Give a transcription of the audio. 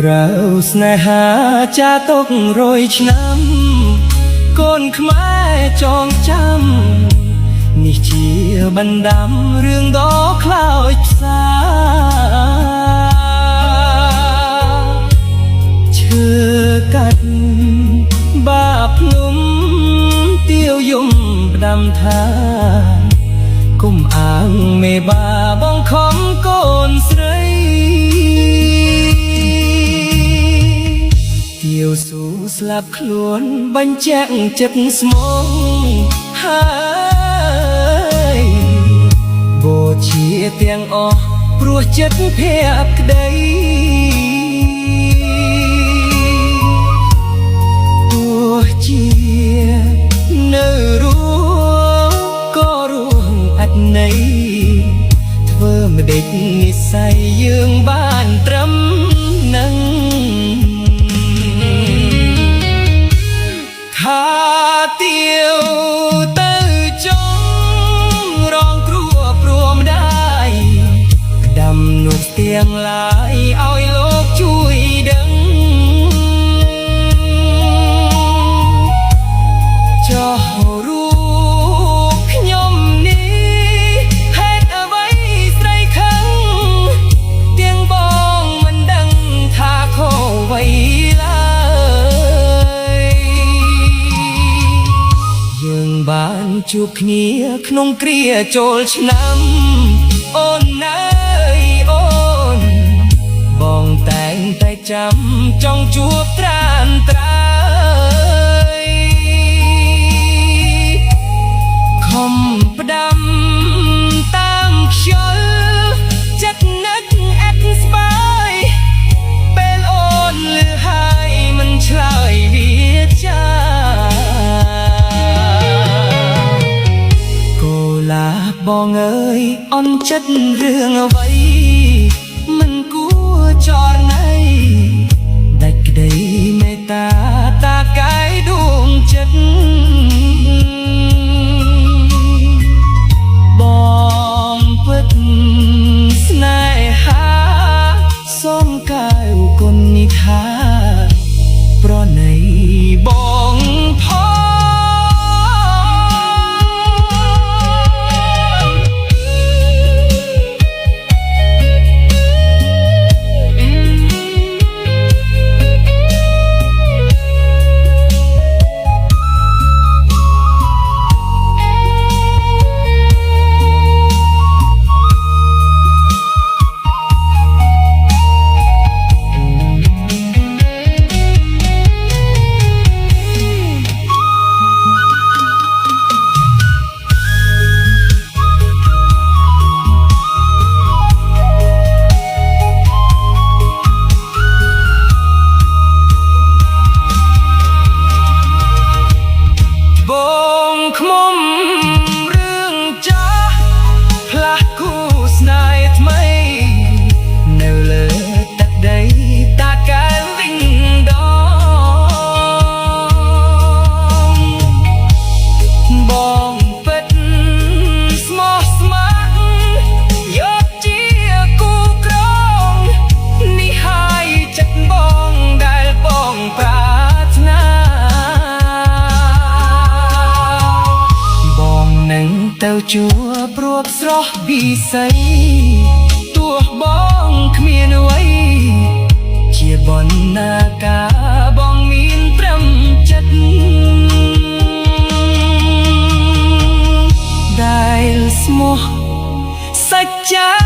រើស្នេហាចាទុករយឆ្នាំកូនខ្មែរចងចាំនេះជាបណ្ដាំរឿងដ៏ខ្លោចផ្សាឈើកាត់បាភ្នំទាវយំផ្ដាំថាគុំអាងមេបាបងខំកូនស្រីទាវស៊ូស្លាប់ខ្លួនបញ្ជាក់ចិត្តស្មងហើយបូជាទាំងអស់ព្រោះចិត្តភ័យក្តីទោះជានៅរស់ក៏រស់អត់ន័យធ្វើមិនដេចនិស្ស័យយើងបានត្រឹមនឹងថាទាវទៅចង់រងគ្រោះព្រមដែរដាំនោះទាំងឡាយឲ្យលោកជួយដឹងចោះរូបខ្ញុំនេះហេតុអ្វីស្រីខឹងទាំងបងមិនដឹងថាខុសអ្វីយើងបានជួបគ្នាក្នុងគ្រាចូលឆ្នាំអូនអើយអូនបងតែងតែចាំចង់ជួបត្រានត្រើយខំផ្ដាំតាមខ្យល់ចិត្តនឹកអត់ស្បើយពេលអូនលឺហើយមិនឆ្លើយវាចាបងអើយអន់ចិត្តរឿងអ្វីមិនគួរចរណៃដាច់ក្តីមេត្តាតាកាយដួងចិត្តបងពិតស្នេហាសូមកៅគុណនិថាប្រណីបងទៅជួព្រួបស្រស់ពិសីទោះបងគ្មានអ្វីជាបណ្ណាការបងមានត្រឹមចិត្តដែលស្មោះសច្ចា